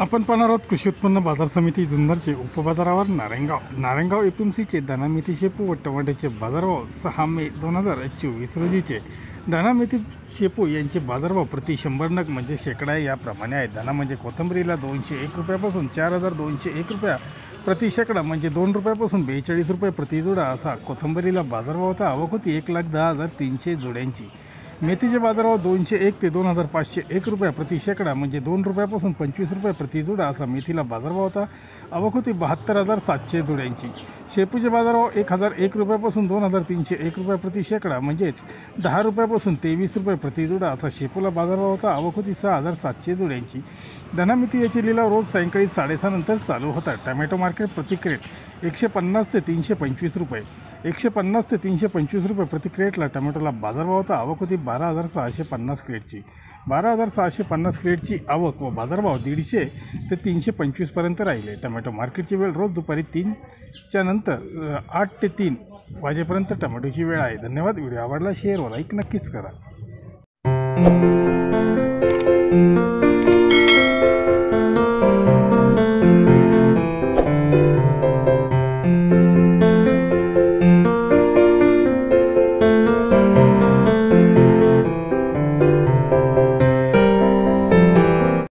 आपण पाहणार आहोत कृषी उत्पन्न बाजार समिती जुन्नरचे उपबाजारावर नारायणगाव एपीएमसीचे दाणा मेथी शेपू व टमाट्याचे बाजारभाव 6 मे 2024 रोजीचे दाणा मेथी शेपू यांचे बाजारभाव प्रति 100 नग म्हणजे शेकडा याप्रमाणे आहेत। दाणा म्हणजे कोथिंबीरीला 201 रुपयापासून 4201 रुपया प्रति शेकडा म्हणजे 2 रुपयापासून 42 रुपये प्रति जोडा असा कोथिंबीरीला बाजारभाव होता। आवक होती 1,10,300 जोड्यांची। मेथीचे बाजारभाव 201 ते 2,501 रुपया प्रति शेकडा म्हणजे 2 रुपयापासून 25 रुपये प्रति जोडा असा मेथीला बाजारभाव होता। आवक होती 72,700 जोड्यांची। शेपूचे बाजारभाव 1,001 रुपयापासून 2,301 रुपये प्रति शेकडा म्हणजेच 10 रुपयापासून 23 रुपये प्रति जोडा असा शेपूला बाजारभाव होता। आवक होती 6,700 जोड्यांची। दाणा मेथी याची लिलाव रोज सायंकाळी 6:30 नंतर चालू होता। टोमॅटो मार्केट प्रति क्रेट 150 ते 325 रुपये 150 ते 325 रुपये प्रति क्रेटला टोमॅटोला बाजारभाव होता। आवक होती 12,650 क्रेटची। 12,650 क्रेटची आवक व बाजारभाव 150 ते 325 पर्यंत राहिले। टोमॅटो मार्केटची वेळ रोज दुपारी 3च्या नंतर 8 ते 3 वाजेपर्यंत टोमॅटोची वेळ आहे। धन्यवाद। व्हिडिओ आवडला शेअर व लाईक नक्कीच करा।